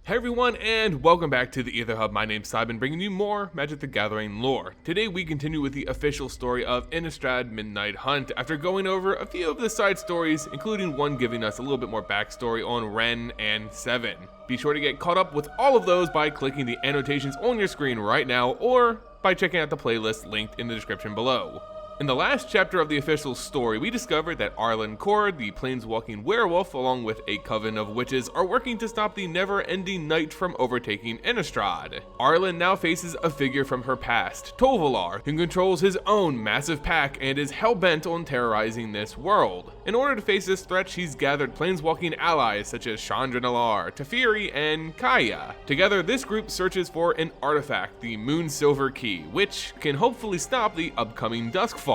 Hey everyone, and welcome back to the Ether Hub. My name's Simon, bringing you more Magic the Gathering lore. Today we continue with the official story of Innistrad Midnight Hunt, after going over a few of the side stories, including one giving us a little bit more backstory on Ren and Seven. Be sure to get caught up with all of those by clicking the annotations on your screen right now, or by checking out the playlist linked in the description below. In the last chapter of the official story, we discovered that Arlinn Kord, the planeswalking werewolf, along with a coven of witches, are working to stop the never-ending night from overtaking Innistrad. Arlinn now faces a figure from her past, Tovolar, who controls his own massive pack and is hell-bent on terrorizing this world. In order to face this threat, she's gathered planeswalking allies such as Chandra Nalaar, Teferi, and Kaya. Together, this group searches for an artifact, the Moonsilver Key, which can hopefully stop the upcoming Duskfall.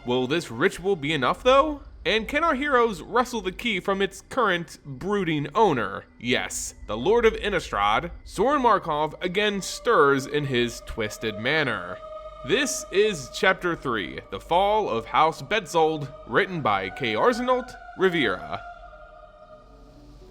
Will this ritual be enough though? And can our heroes wrestle the key from its current brooding owner? Yes, the Lord of Innistrad, Sorin Markov, again stirs in his twisted manner. This is Chapter 3, The Fall of House BETZOLD, written by Arsenault, Rivera.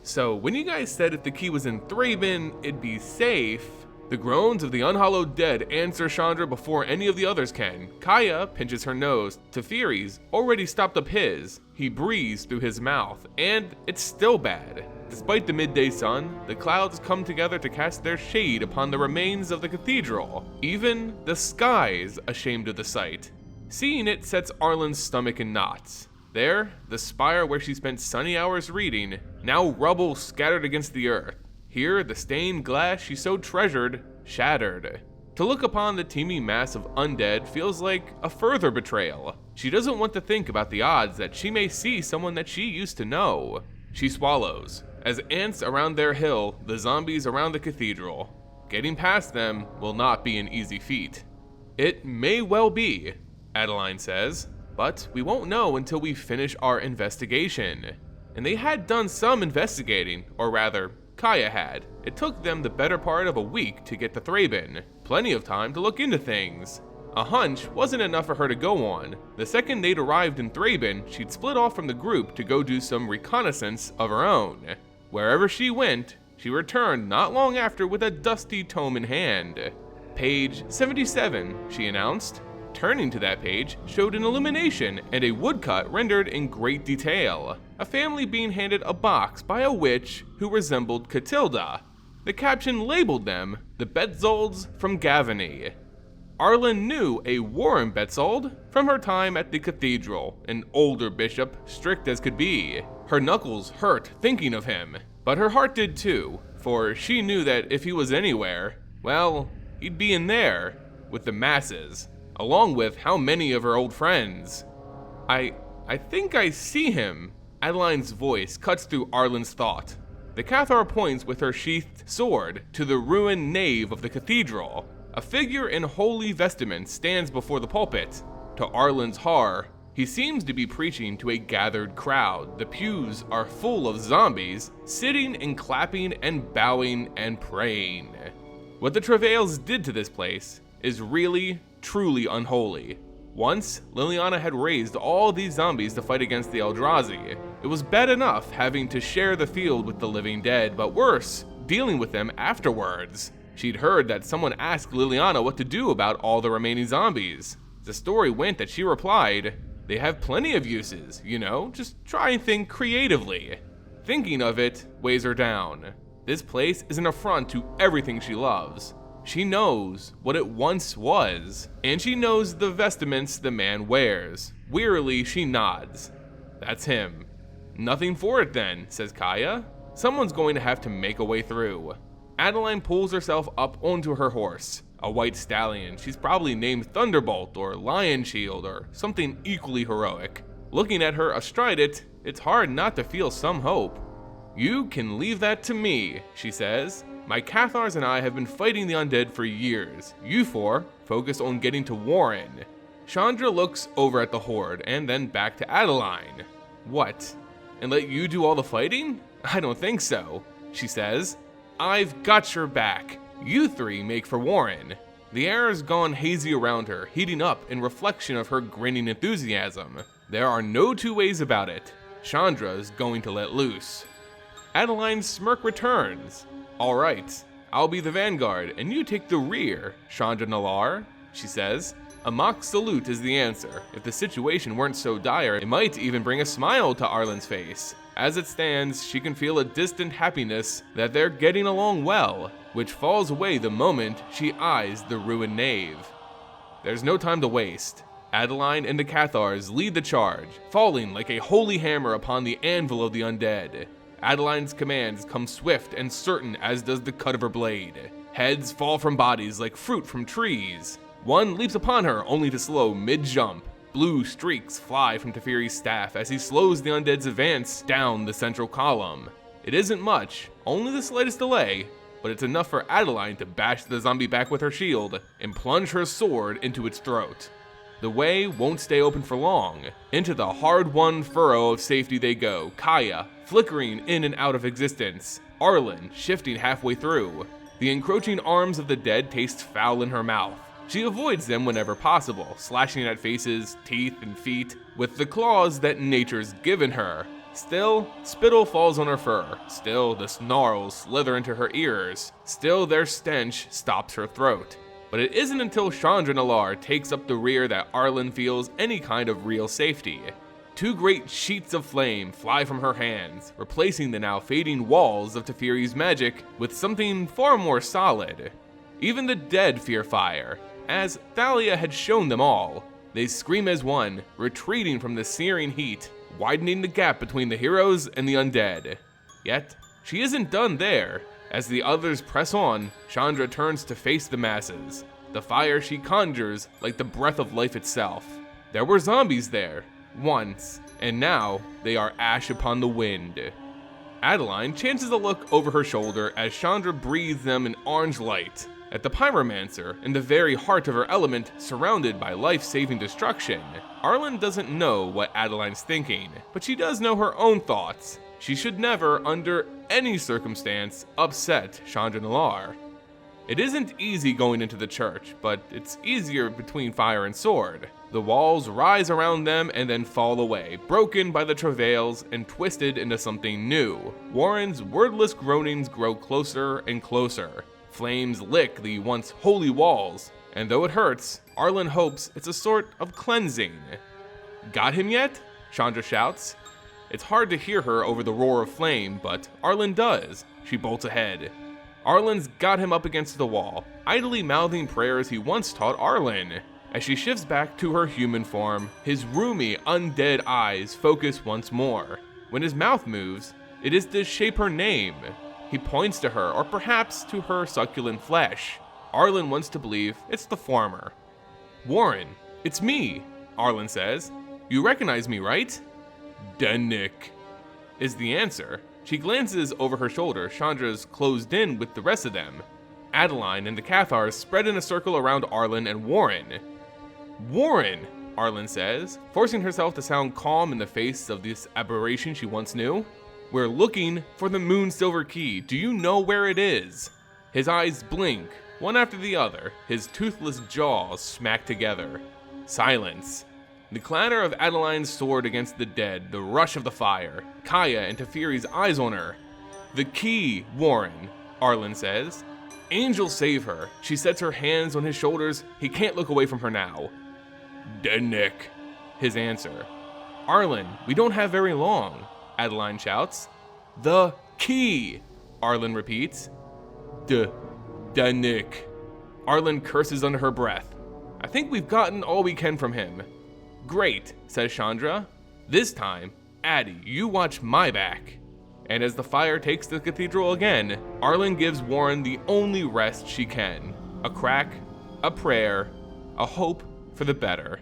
So, when you guys said if the key was in Thraben, it'd be safe, the groans of the unhallowed dead answer Chandra before any of the others can. Kaya pinches her nose. Teferi's already stopped up his. He breathes through his mouth, and it's still bad. Despite the midday sun, the clouds come together to cast their shade upon the remains of the cathedral. Even the sky's ashamed of the sight. Seeing it sets Arlinn's stomach in knots. There, the spire where she spent sunny hours reading, now rubble scattered against the earth. Here, the stained glass she so treasured, shattered. To look upon the teeming mass of undead feels like a further betrayal. She doesn't want to think about the odds that she may see someone that she used to know. She swallows. As ants around their hill, the zombies around the cathedral. Getting past them will not be an easy feat. It may well be, Adeline says, but we won't know until we finish our investigation. And they had done some investigating, or rather, Kaya had. It took them the better part of a week to get to Thraben. Plenty of time to look into things. A hunch wasn't enough for her to go on. The second they'd arrived in Thraben, she'd split off from the group to go do some reconnaissance of her own. Wherever she went, she returned not long after with a dusty tome in hand. Page 77, she announced. Turning to that page showed an illumination and a woodcut rendered in great detail. A family being handed a box by a witch who resembled Catilda. The caption labeled them the BETZOLDs from Gavany. Arlinn knew a Warren BETZOLD from her time at the cathedral, an older bishop, strict as could be. Her knuckles hurt thinking of him, but her heart did too, for she knew that if he was anywhere, well, he'd be in there, with the masses. Along with how many of her old friends. I think I see him. Adeline's voice cuts through Arlinn's thought. The Cathar points with her sheathed sword to the ruined nave of the cathedral. A figure in holy vestments stands before the pulpit. To Arlinn's horror, he seems to be preaching to a gathered crowd. The pews are full of zombies, sitting and clapping and bowing and praying. What the Travails did to this place is really, truly unholy. Once, Liliana had raised all these zombies to fight against the Eldrazi. It was bad enough having to share the field with the living dead, but worse, dealing with them afterwards. She'd heard that someone asked Liliana what to do about all the remaining zombies. The story went that she replied, "They have plenty of uses, you know, just try and think creatively." Thinking of it weighs her down. This place is an affront to everything she loves. She knows what it once was, and she knows the vestments the man wears. Wearily, she nods. That's him. Nothing for it then, says Kaya. Someone's going to have to make a way through. Adeline pulls herself up onto her horse, a white stallion. She's probably named Thunderbolt or Lion Shield or something equally heroic. Looking at her astride it, it's hard not to feel some hope. "You can leave that to me," she says. "My Cathars and I have been fighting the undead for years. You four focus on getting to Warren." Chandra looks over at the horde and then back to Adeline. "What? And let you do all the fighting? I don't think so," she says. "I've got your back. You three make for Warren." The air's gone hazy around her, heating up in reflection of her grinning enthusiasm. There are no two ways about it. Chandra's going to let loose. Adeline's smirk returns. Alright, I'll be the vanguard, and you take the rear, Chandra Nalaar, she says. A mock salute is the answer. If the situation weren't so dire, it might even bring a smile to Arlinn's face. As it stands, she can feel a distant happiness that they're getting along well, which falls away the moment she eyes the ruined knave. There's no time to waste. Adeline and the Cathars lead the charge, falling like a holy hammer upon the anvil of the undead. Adeline's commands come swift and certain, as does the cut of her blade. Heads fall from bodies like fruit from trees. One leaps upon her only to slow mid-jump. Blue streaks fly from Teferi's staff as he slows the undead's advance down the central column. It isn't much, only the slightest delay, but it's enough for Adeline to bash the zombie back with her shield and plunge her sword into its throat. The way won't stay open for long. Into the hard-won furrow of safety they go, Kaya flickering in and out of existence, Arlinn shifting halfway through. The encroaching arms of the dead taste foul in her mouth. She avoids them whenever possible, slashing at faces, teeth, and feet with the claws that nature's given her. Still, spittle falls on her fur. Still, the snarls slither into her ears. Still, their stench stops her throat. But it isn't until Chandra Nalaar takes up the rear that Arlinn feels any kind of real safety. Two great sheets of flame fly from her hands, replacing the now fading walls of Teferi's magic with something far more solid. Even the dead fear fire, as Thalia had shown them all. They scream as one, retreating from the searing heat, widening the gap between the heroes and the undead. Yet, she isn't done there. As the others press on, Chandra turns to face the masses. The fire she conjures like the breath of life itself. There were zombies there, once, and now they are ash upon the wind. Adeline chances a look over her shoulder as Chandra breathes them an orange light. At the pyromancer, in the very heart of her element, surrounded by life-saving destruction. Arlinn doesn't know what Adeline's thinking, but she does know her own thoughts. She should never, under any circumstance, upset Chandra Nalaar. It isn't easy going into the church, but it's easier between fire and sword. The walls rise around them and then fall away, broken by the travails and twisted into something new. Warren's wordless groanings grow closer and closer. Flames lick the once holy walls, and though it hurts, Arlinn hopes it's a sort of cleansing. Got him yet? Chandra shouts. It's hard to hear her over the roar of flame, but Arlinn does. She bolts ahead. Arlinn's got him up against the wall, idly mouthing prayers he once taught Arlinn. As she shifts back to her human form, his roomy, undead eyes focus once more. When his mouth moves, it is to shape her name. He points to her, or perhaps to her succulent flesh. Arlinn wants to believe it's the former. Warren, it's me, Arlinn says. You recognize me, right? Dennick, is the answer. She glances over her shoulder. Chandra's closed in with the rest of them. Adeline and the Cathars spread in a circle around Arlinn and Warren. Warren, Arlinn says, forcing herself to sound calm in the face of this aberration she once knew. We're looking for the Moonsilver Key. Do you know where it is? His eyes blink, one after the other, his toothless jaws smack together. Silence. The clatter of Adeline's sword against the dead, the rush of the fire, Kaya and Teferi's eyes on her. The key, Warren, Arlinn says. Angel save her. She sets her hands on his shoulders. He can't look away from her now. Dennick, his answer. Arlinn, we don't have very long, Adeline shouts. The key, Arlinn repeats. Dennick. Arlinn curses under her breath. I think we've gotten all we can from him. Great, says Chandra. This time, Addie, you watch my back. And as the fire takes the cathedral again, Arlinn gives Warren the only rest she can. A crack, a prayer, a hope for the better.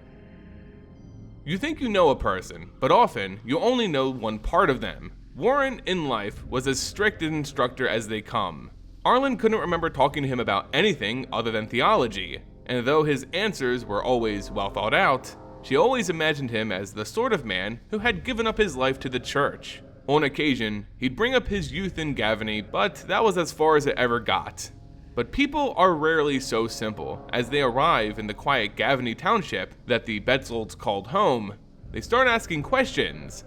You think you know a person, but often you only know one part of them. Warren, in life, was as strict an instructor as they come. Arlinn couldn't remember talking to him about anything other than theology, and though his answers were always well thought out, she always imagined him as the sort of man who had given up his life to the church. On occasion, he'd bring up his youth in Gavany, but that was as far as it ever got. But people are rarely so simple. As they arrive in the quiet Gavany township that the BETZOLDs called home, they start asking questions.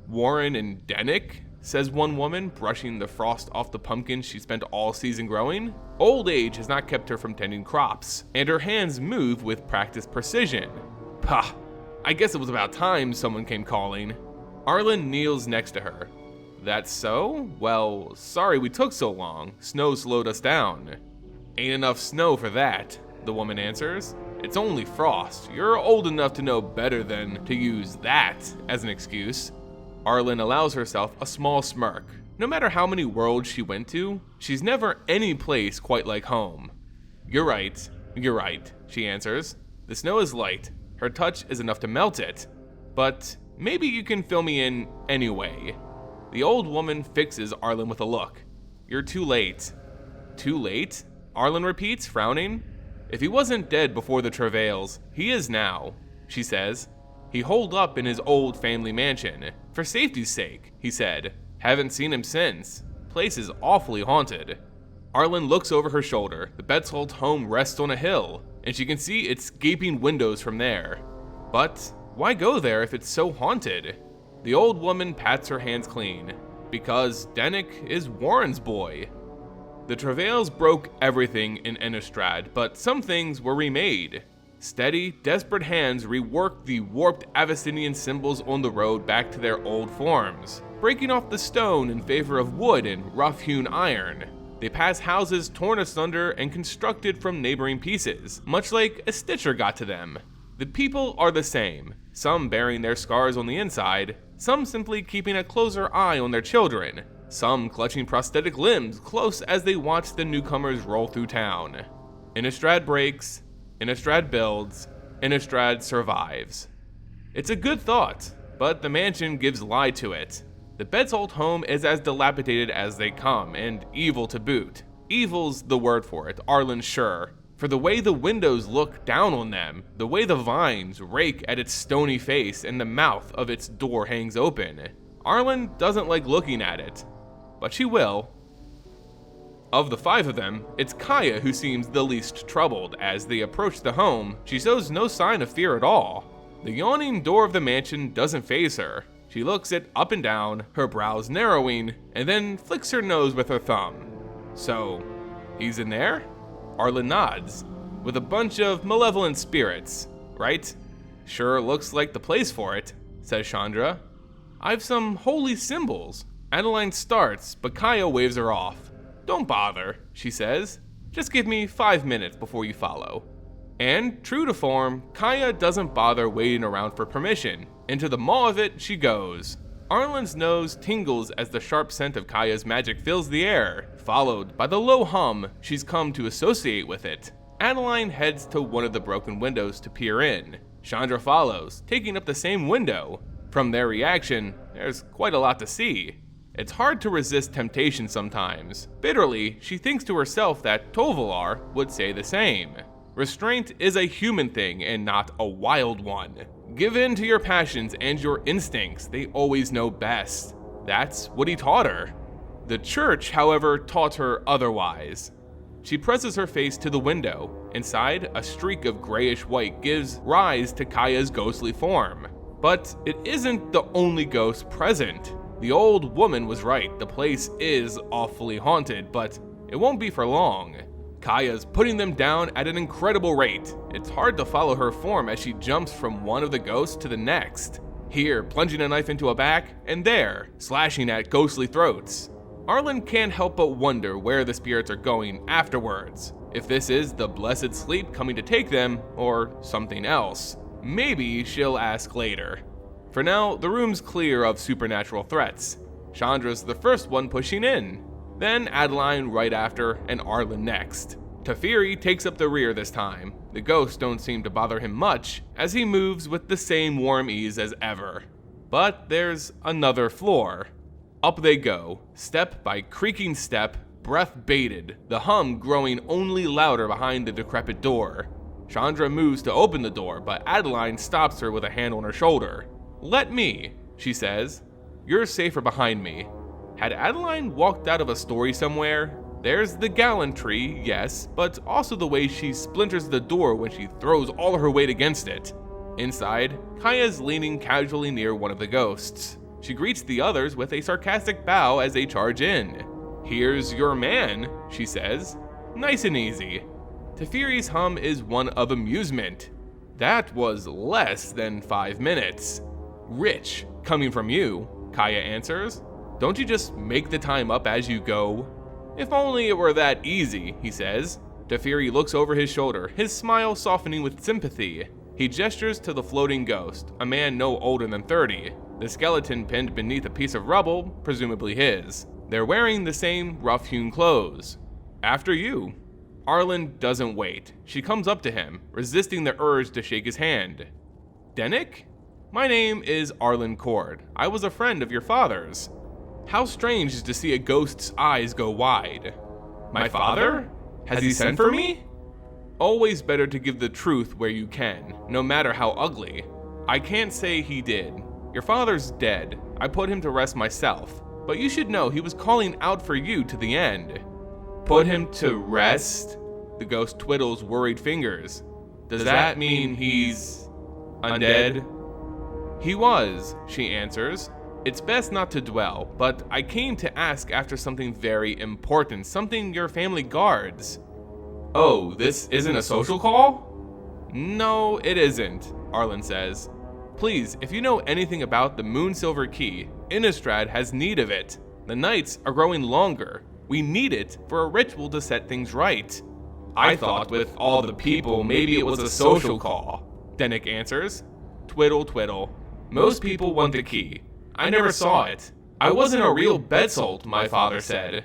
Warren and Dennick? says one woman, brushing the frost off the pumpkin she spent all season growing. Old age has not kept her from tending crops, and her hands move with practiced precision. Pah, I guess it was about time someone came calling. Arlinn kneels next to her. That's so? Well, sorry we took so long. Snow slowed us down. Ain't enough snow for that, the woman answers. It's only frost. You're old enough to know better than to use that as an excuse. Arlinn allows herself a small smirk. No matter how many worlds she went to, she's never any place quite like home. You're right, she answers. The snow is light. Her touch is enough to melt it. But maybe you can fill me in anyway. The old woman fixes Arlinn with a look. You're too late. Too late? Arlinn repeats, frowning. If he wasn't dead before the travails, he is now, she says. He holed up in his old family mansion. For safety's sake, he said. Haven't seen him since. Place is awfully haunted. Arlinn looks over her shoulder. The BETZOLD home rests on a hill, and she can see its gaping windows from there. But why go there if it's so haunted? The old woman pats her hands clean. Because Dennick is Warren's boy. The travails broke everything in Innistrad, but some things were remade. Steady, desperate hands reworked the warped Abyssinian symbols on the road back to their old forms, breaking off the stone in favor of wood and rough-hewn iron. They pass houses torn asunder and constructed from neighboring pieces, much like a stitcher got to them. The people are the same, some bearing their scars on the inside, some simply keeping a closer eye on their children, some clutching prosthetic limbs close as they watch the newcomers roll through town. Innistrad breaks, Innistrad builds, Innistrad survives. It's a good thought, but the mansion gives lie to it. The BETZOLD home is as dilapidated as they come, and evil to boot. Evil's the word for it, Arlinn's sure. For the way the windows look down on them, the way the vines rake at its stony face and the mouth of its door hangs open. Arlinn doesn't like looking at it, but she will. Of the five of them, it's Kaya who seems the least troubled. As they approach the home, she shows no sign of fear at all. The yawning door of the mansion doesn't faze her. She looks it up and down, her brows narrowing, and then flicks her nose with her thumb. So, he's in there? Arlinn nods. With a bunch of malevolent spirits, right? Sure looks like the place for it, says Chandra. I've some holy symbols. Adeline starts, but Kaya waves her off. Don't bother, she says. Just give me 5 minutes before you follow. And, true to form, Kaya doesn't bother waiting around for permission. Into the maw of it she goes. Arlinn's nose tingles as the sharp scent of Kaya's magic fills the air, followed by the low hum she's come to associate with it. Adeline heads to one of the broken windows to peer in. Chandra follows, taking up the same window. From their reaction, there's quite a lot to see. It's hard to resist temptation sometimes. Bitterly, she thinks to herself that Tovolar would say the same. Restraint is a human thing and not a wild one. Give in to your passions and your instincts, they always know best. That's what he taught her. The church, however, taught her otherwise. She presses her face to the window. Inside, a streak of grayish-white gives rise to Kaya's ghostly form. But it isn't the only ghost present. The old woman was right, the place is awfully haunted, but it won't be for long. Kaya's putting them down at an incredible rate. It's hard to follow her form as she jumps from one of the ghosts to the next. Here, plunging a knife into a back, and there, slashing at ghostly throats. Arlinn can't help but wonder where the spirits are going afterwards. If this is the blessed sleep coming to take them, or something else. Maybe she'll ask later. For now, the room's clear of supernatural threats. Chandra's the first one pushing in. Then Adeline right after, and Arlinn next. Teferi takes up the rear this time. The ghosts don't seem to bother him much, as he moves with the same warm ease as ever. But there's another floor. Up they go, step by creaking step, breath bated, the hum growing only louder behind the decrepit door. Chandra moves to open the door, but Adeline stops her with a hand on her shoulder. Let me, she says. You're safer behind me. Had Adeline walked out of a story somewhere? There's the gallantry, yes, but also the way she splinters the door when she throws all her weight against it. Inside, Kaya's leaning casually near one of the ghosts. She greets the others with a sarcastic bow as they charge in. "Here's your man," she says. "Nice and easy." Teferi's hum is one of amusement. "That was less than 5 minutes. Rich, coming from you," Kaya answers. "Don't you just make the time up as you go?" "If only it were that easy," he says. Teferi looks over his shoulder, his smile softening with sympathy. He gestures to the floating ghost, a man no older than 30, the skeleton pinned beneath a piece of rubble, presumably his. They're wearing the same rough-hewn clothes. "After you." Arlinn doesn't wait. She comes up to him, resisting the urge to shake his hand. "Dennick? My name is Arlinn Kord. I was a friend of your father's." How strange to see a ghost's eyes go wide. "My father? Has he sent for me?" Always better to give the truth where you can, no matter how ugly. "I can't say he did. Your father's dead. I put him to rest myself. But you should know he was calling out for you to the end." "Put him to rest?" The ghost twiddles worried fingers. "Does that mean he's undead?" "He was," she answers. "It's best not to dwell, but I came to ask after something very important, something your family guards." "Oh, this isn't a social call?" "No, it isn't," Arlinn says. "Please, if you know anything about the Moonsilver Key, Innistrad has need of it. The nights are growing longer. We need it for a ritual to set things right." "I thought with all the people, maybe it was a social call," Dennick answers. Twiddle, twiddle. "Most people want the key. I never saw it. I wasn't a real BETZOLD, my father said."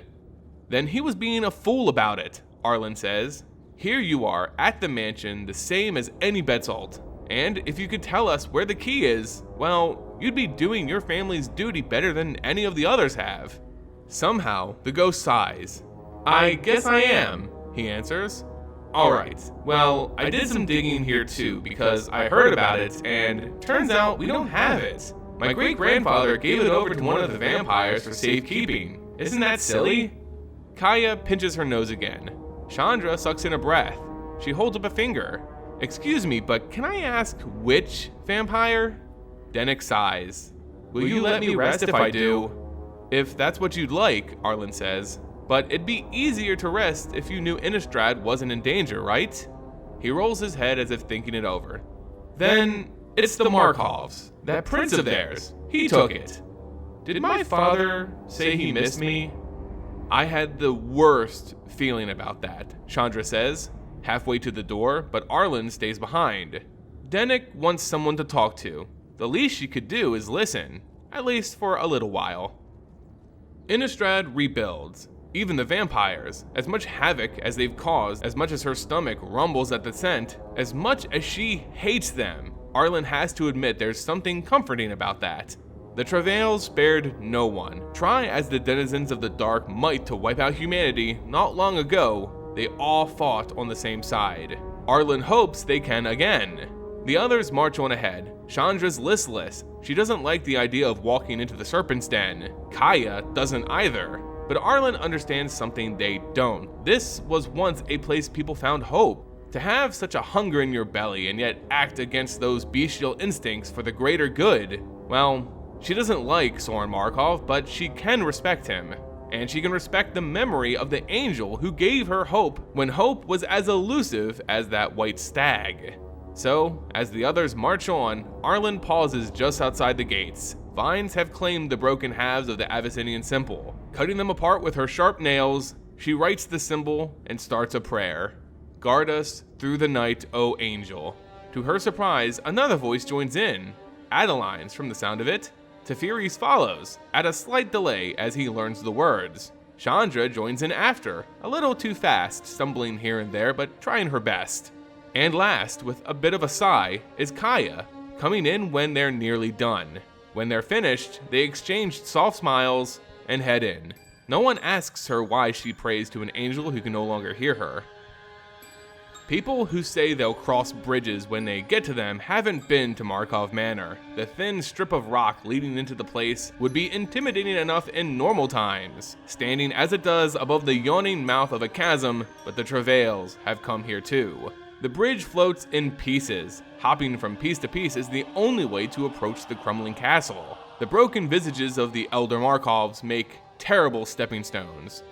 "Then he was being a fool about it," Arlinn says. "Here you are, at the mansion, the same as any BETZOLD. And if you could tell us where the key is, well, you'd be doing your family's duty better than any of the others have." Somehow, the ghost sighs. "I guess I am," he answers. "Alright, well, I did some digging here too, because I heard about it, and turns out we don't have it. My great-grandfather gave it over to one of the vampires for safekeeping. Isn't that silly?" Kaya pinches her nose again. Chandra sucks in a breath. She holds up a finger. "Excuse me, but can I ask which vampire?" Dennick sighs. "Will you let me rest if I do?" "If that's what you'd like," Arlinn says. "But it'd be easier to rest if you knew Innistrad wasn't in danger, right?" He rolls his head as if thinking it over. "Then it's the Markovs. That prince of theirs. He took it." "Did my father say he missed me?" "I had the worst feeling about that," Chandra says, halfway to the door, but Arlinn stays behind. Dennick wants someone to talk to. The least she could do is listen, at least for a little while. Innistrad rebuilds. Even the vampires, as much havoc as they've caused, as much as her stomach rumbles at the scent, as much as she hates them, Arlinn has to admit there's something comforting about that. The travails spared no one. Try as the denizens of the dark might to wipe out humanity not long ago, they all fought on the same side. Arlinn hopes they can again. The others march on ahead. Chandra's listless. She doesn't like the idea of walking into the serpent's den. Kaya doesn't either. But Arlinn understands something they don't. This was once a place people found hope. To have such a hunger in your belly and yet act against those bestial instincts for the greater good, well, she doesn't like Sorin Markov, but she can respect him. And she can respect the memory of the angel who gave her hope when hope was as elusive as that white stag. So, as the others march on, Arlinn pauses just outside the gates. Vines have claimed the broken halves of the Abyssinian symbol. Cutting them apart with her sharp nails, she writes the symbol and starts a prayer. "Guard us through the night, O angel." To her surprise, another voice joins in. Adeline's from the sound of it. Teferi's follows, at a slight delay as he learns the words. Chandra joins in after, a little too fast, stumbling here and there, but trying her best. And last, with a bit of a sigh, is Kaya, coming in when they're nearly done. When they're finished, they exchange soft smiles and head in. No one asks her why she prays to an angel who can no longer hear her. People who say they'll cross bridges when they get to them haven't been to Markov Manor. The thin strip of rock leading into the place would be intimidating enough in normal times, standing as it does above the yawning mouth of a chasm, but the travails have come here too. The bridge floats in pieces. Hopping from piece to piece is the only way to approach the crumbling castle. The broken visages of the elder Markovs make terrible stepping stones.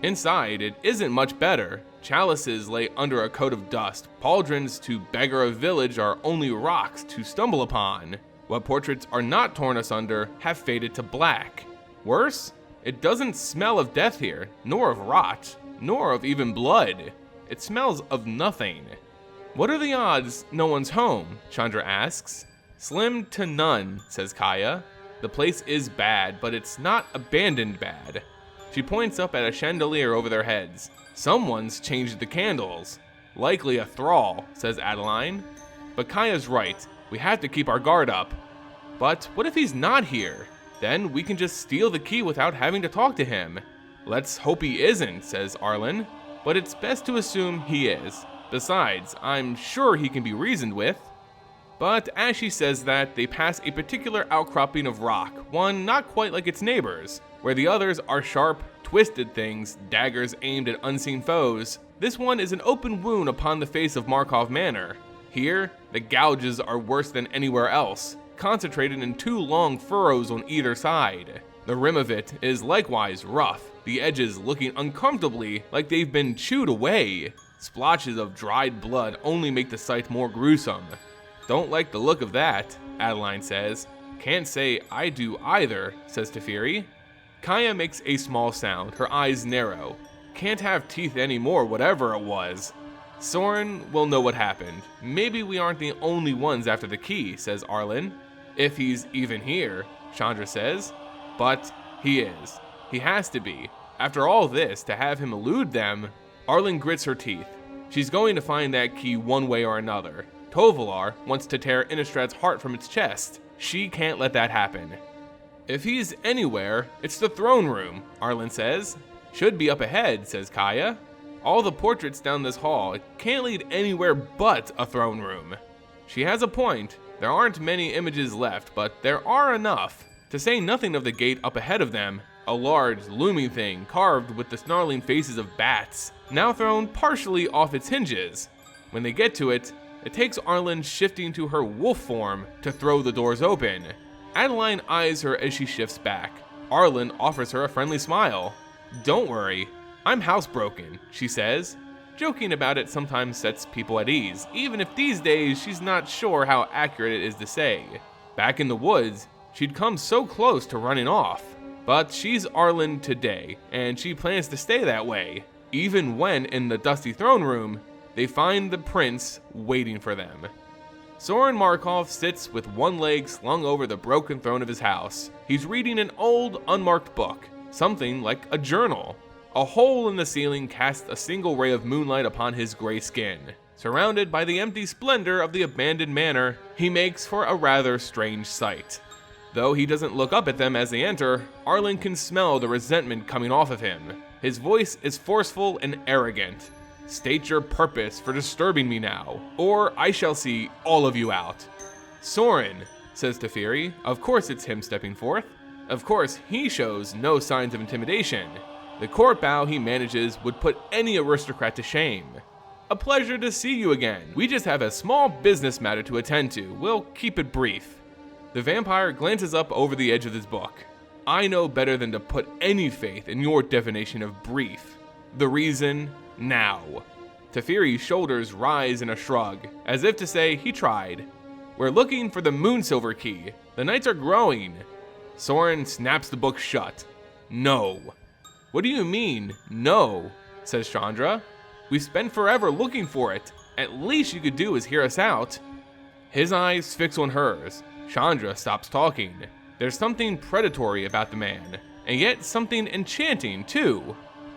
Inside, it isn't much better. Chalices lay under a coat of dust. Pauldrons to beggar a village are only rocks to stumble upon. What portraits are not torn asunder have faded to black. Worse, it doesn't smell of death here, nor of rot, nor of even blood. It smells of nothing. What are the odds no one's home? Chandra asks. Slim to none, says Kaya. The place is bad, but it's not abandoned bad. She points up at a chandelier over their heads. Someone's changed the candles. Likely a thrall, says Adeline. But Kaya's right. We have to keep our guard up. But what if he's not here? Then we can just steal the key without having to talk to him. Let's hope he isn't, says Arlinn. But it's best to assume he is. Besides, I'm sure he can be reasoned with. But as she says that, they pass a particular outcropping of rock, one not quite like its neighbors, where the others are sharp, twisted things, daggers aimed at unseen foes. This one is an open wound upon the face of Markov Manor. Here, the gouges are worse than anywhere else, concentrated in 2 long furrows on either side. The rim of it is likewise rough, the edges looking uncomfortably like they've been chewed away. Splotches of dried blood only make the sight more gruesome. Don't like the look of that, Adeline says. Can't say I do either, says Teferi. Kaya makes a small sound, her eyes narrow. Can't have teeth anymore, whatever it was. Sorin will know what happened. Maybe we aren't the only ones after the key, says Arlinn. If he's even here, Chandra says. But he is. He has to be. After all this, to have him elude them. Arlinn grits her teeth. She's going to find that key one way or another. Tovolar wants to tear Innistrad's heart from its chest. She can't let that happen. If he's anywhere, it's the throne room, Arlinn says. Should be up ahead, says Kaya. All the portraits down this hall can't lead anywhere but a throne room. She has a point. There aren't many images left, but there are enough. To say nothing of the gate up ahead of them, a large, looming thing carved with the snarling faces of bats, now thrown partially off its hinges. When they get to it, it takes Arlinn shifting to her wolf form to throw the doors open. Adeline eyes her as she shifts back. Arlinn offers her a friendly smile. Don't worry, I'm housebroken, she says. Joking about it sometimes sets people at ease, even if these days she's not sure how accurate it is to say. Back in the woods, she'd come so close to running off. But she's Arlinn today, and she plans to stay that way, even when in the dusty throne room, they find the prince waiting for them. Sorin Markov sits with one leg slung over the broken throne of his house. He's reading an old, unmarked book, something like a journal. A hole in the ceiling casts a single ray of moonlight upon his gray skin. Surrounded by the empty splendor of the abandoned manor, he makes for a rather strange sight. Though he doesn't look up at them as they enter, Arlinn can smell the resentment coming off of him. His voice is forceful and arrogant. State your purpose for disturbing me now, or I shall see all of you out. Sorin, says Teferi. Of course it's him stepping forth. Of course he shows no signs of intimidation. The court bow he manages would put any aristocrat to shame. A pleasure to see you again. We just have a small business matter to attend to. We'll keep it brief. The vampire glances up over the edge of his book. I know better than to put any faith in your definition of brief. The reason, now. Teferi's shoulders rise in a shrug, as if to say he tried. We're looking for the Moonsilver Key. The nights are growing. Sorin snaps the book shut. No. What do you mean, no? Says Chandra. We've spent forever looking for it. At least you could do is hear us out. His eyes fix on hers. Chandra stops talking. There's something predatory about the man, and yet something enchanting too.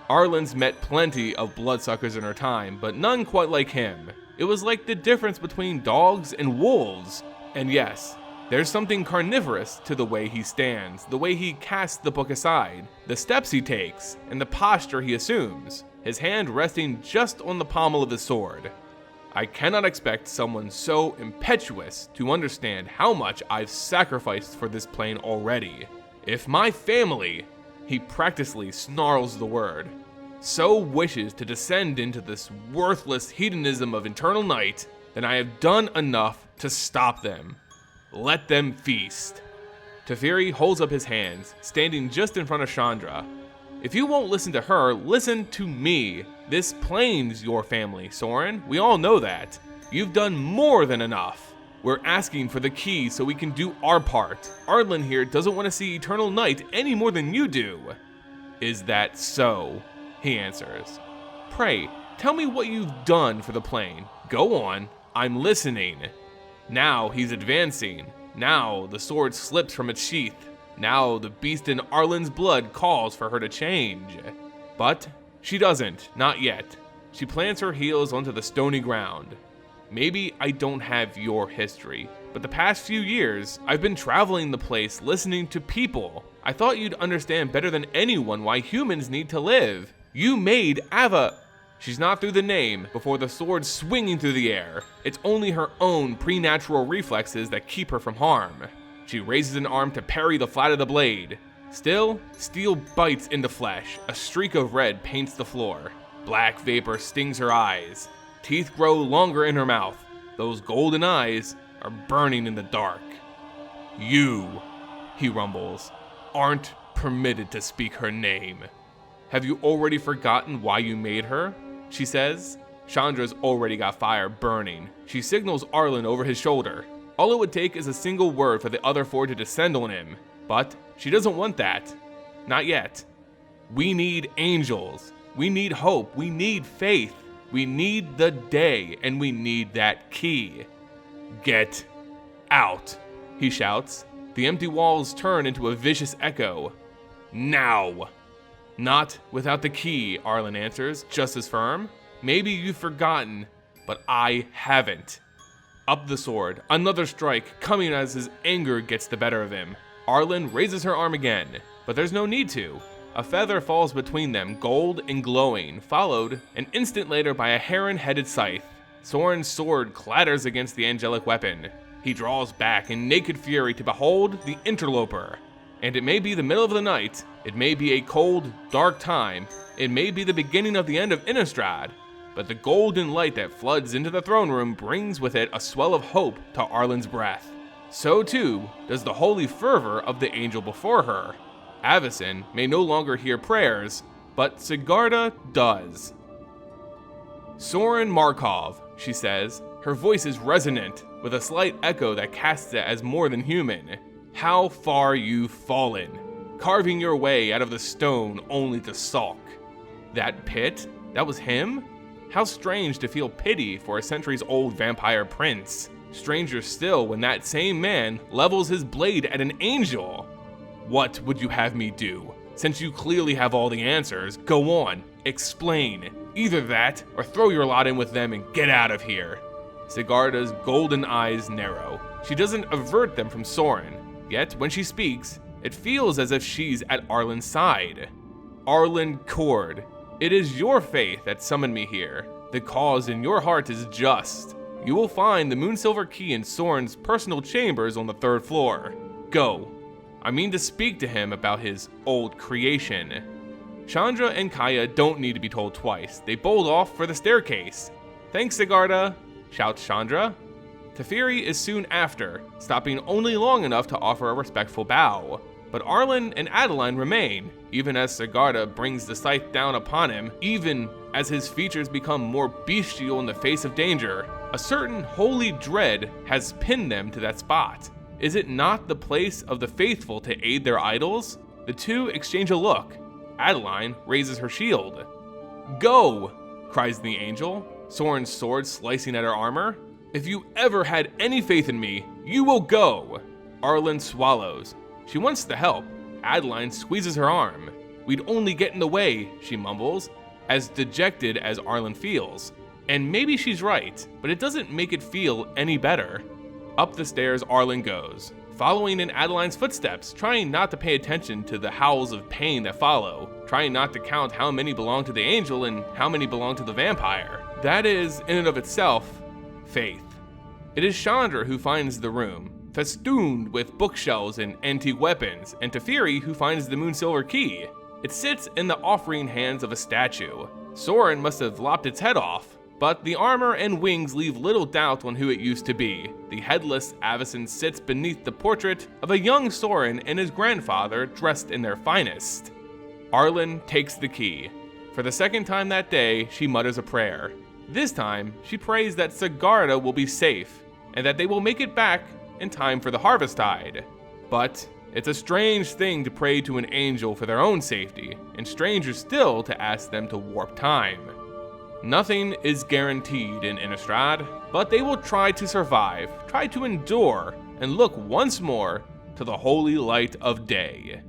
Arlinn's met plenty of bloodsuckers in her time, but none quite like him. It was like the difference between dogs and wolves. And yes, there's something carnivorous to the way he stands, the way he casts the book aside, the steps he takes, and the posture he assumes, his hand resting just on the pommel of his sword. I cannot expect someone so impetuous to understand how much I've sacrificed for this plane already. If my family, he practically snarls the word, so wishes to descend into this worthless hedonism of eternal night, then I have done enough to stop them. Let them feast. Teferi holds up his hands, standing just in front of Chandra. If you won't listen to her, listen to me. This plane's your family, Sorin. We all know that. You've done more than enough. We're asking for the key so we can do our part. Arlinn here doesn't want to see eternal night any more than you do. Is that so? He answers. Pray, tell me what you've done for the plane. Go on, I'm listening. Now he's advancing. Now the sword slips from its sheath. Now the beast in Arlinn's blood calls for her to change. But she doesn't, not yet. She plants her heels onto the stony ground. Maybe I don't have your history, but the past few years, I've been traveling the place listening to people. I thought you'd understand better than anyone why humans need to live. You made Ava. She's not through the name before the sword swinging through the air. It's only her own preternatural reflexes that keep her from harm. She raises an arm to parry the flat of the blade. Still, steel bites into flesh. A streak of red paints the floor. Black vapor stings her eyes. Teeth grow longer in her mouth. Those golden eyes are burning in the dark. You, he rumbles, aren't permitted to speak her name. Have you already forgotten why you made her? She says. Chandra's already got fire burning. She signals Arlinn over his shoulder. All it would take is a single word for the other four to descend on him. But she doesn't want that. Not yet. We need angels. We need hope. We need faith. We need the day, and we need that key. Get out, he shouts. The empty walls turn into a vicious echo. Now. Not without the key, Arlinn answers, just as firm. Maybe you've forgotten, but I haven't. Up the sword, another strike coming as his anger gets the better of him. Arlinn raises her arm again, but there's no need to. A feather falls between them, gold and glowing, followed an instant later by a heron-headed scythe. Sorin's sword clatters against the angelic weapon. He draws back in naked fury to behold the interloper. And it may be the middle of the night, it may be a cold, dark time, it may be the beginning of the end of Innistrad, but the golden light that floods into the throne room brings with it a swell of hope to Arlinn's breath. So too does the holy fervor of the angel before her. Avacyn may no longer hear prayers, but Sigarda does. Sorin Markov, she says. Her voice is resonant, with a slight echo that casts it as more than human. How far you've fallen, carving your way out of the stone only to sulk. That pit? That was him? How strange to feel pity for a centuries-old vampire prince. Stranger still when that same man levels his blade at an angel. What would you have me do? Since you clearly have all the answers, go on, explain. Either that, or throw your lot in with them and get out of here. Sigarda's golden eyes narrow. She doesn't avert them from Sorin, yet when she speaks, it feels as if she's at Arlinn's side. Arlinn Kord, it is your faith that summoned me here. The cause in your heart is just. You will find the Moonsilver Key in Sorin's personal chambers on the 3rd floor. Go. I mean to speak to him about his old creation. Chandra and Kaya don't need to be told twice. They bolt off for the staircase. Thanks, Sigarda, shouts Chandra. Teferi is soon after, stopping only long enough to offer a respectful bow. But Arlinn and Adeline remain, even as Sigarda brings the scythe down upon him, even as his features become more bestial in the face of danger. A certain holy dread has pinned them to that spot. Is it not the place of the faithful to aid their idols? The two exchange a look. Adeline raises her shield. Go, cries the angel, Sorin's sword slicing at her armor. If you ever had any faith in me, you will go. Arlinn swallows. She wants to help. Adeline squeezes her arm. We'd only get in the way, she mumbles, as dejected as Arlinn feels. And maybe she's right, but it doesn't make it feel any better. Up the stairs Arlinn goes, following in Adeline's footsteps, trying not to pay attention to the howls of pain that follow, trying not to count how many belong to the angel and how many belong to the vampire. That is, in and of itself, faith. It is Chandra who finds the room, festooned with bookshelves and antique weapons, and Teferi who finds the Moonsilver Key. It sits in the offering hands of a statue. Sorin must have lopped its head off. But the armor and wings leave little doubt on who it used to be. The headless Avacyn sits beneath the portrait of a young Sorin and his grandfather dressed in their finest. Arlinn takes the key. For the second time that day, she mutters a prayer. This time, she prays that Sigarda will be safe, and that they will make it back in time for the Harvesttide. But it's a strange thing to pray to an angel for their own safety, and stranger still to ask them to warp time. Nothing is guaranteed in Innistrad, but they will try to survive, try to endure, and look once more to the holy light of day.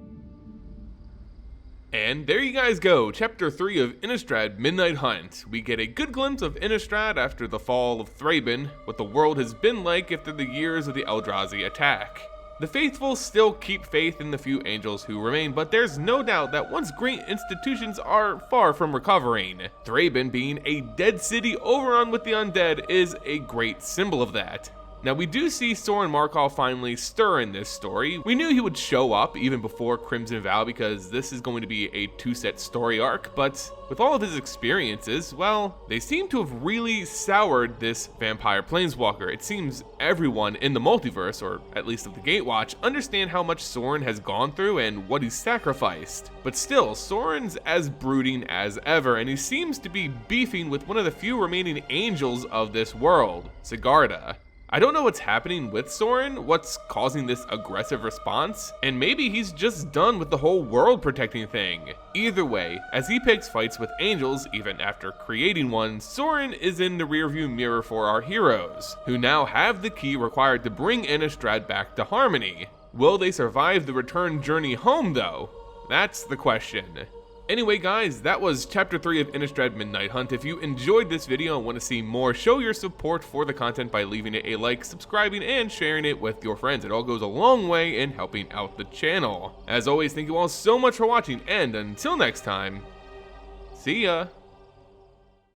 And there you guys go, Chapter 3 of Innistrad Midnight Hunt. We get a good glimpse of Innistrad after the fall of Thraben, what the world has been like after the years of the Eldrazi attack. The faithful still keep faith in the few angels who remain, but there's no doubt that once great institutions are far from recovering. Thraben, being a dead city overrun with the undead, is a great symbol of that. Now we do see Sorin Markov finally stir in this story. We knew he would show up even before Crimson Vow because this is going to be a 2-set story arc, but with all of his experiences, well, they seem to have really soured this Vampire Planeswalker. It seems everyone in the multiverse, or at least of the Gatewatch, understand how much Sorin has gone through and what he's sacrificed. But still, Sorin's as brooding as ever, and he seems to be beefing with one of the few remaining angels of this world, Sigarda. I don't know what's happening with Sorin, what's causing this aggressive response, and maybe he's just done with the whole world protecting thing. Either way, as he picks fights with angels, even after creating one, Sorin is in the rearview mirror for our heroes, who now have the key required to bring Innistrad back to harmony. Will they survive the return journey home though? That's the question. Anyway guys, that was Chapter 3 of Innistrad Midnight Hunt. If you enjoyed this video and want to see more, show your support for the content by leaving it a like, subscribing, and sharing it with your friends. It all goes a long way in helping out the channel. As always, thank you all so much for watching, and until next time, see ya!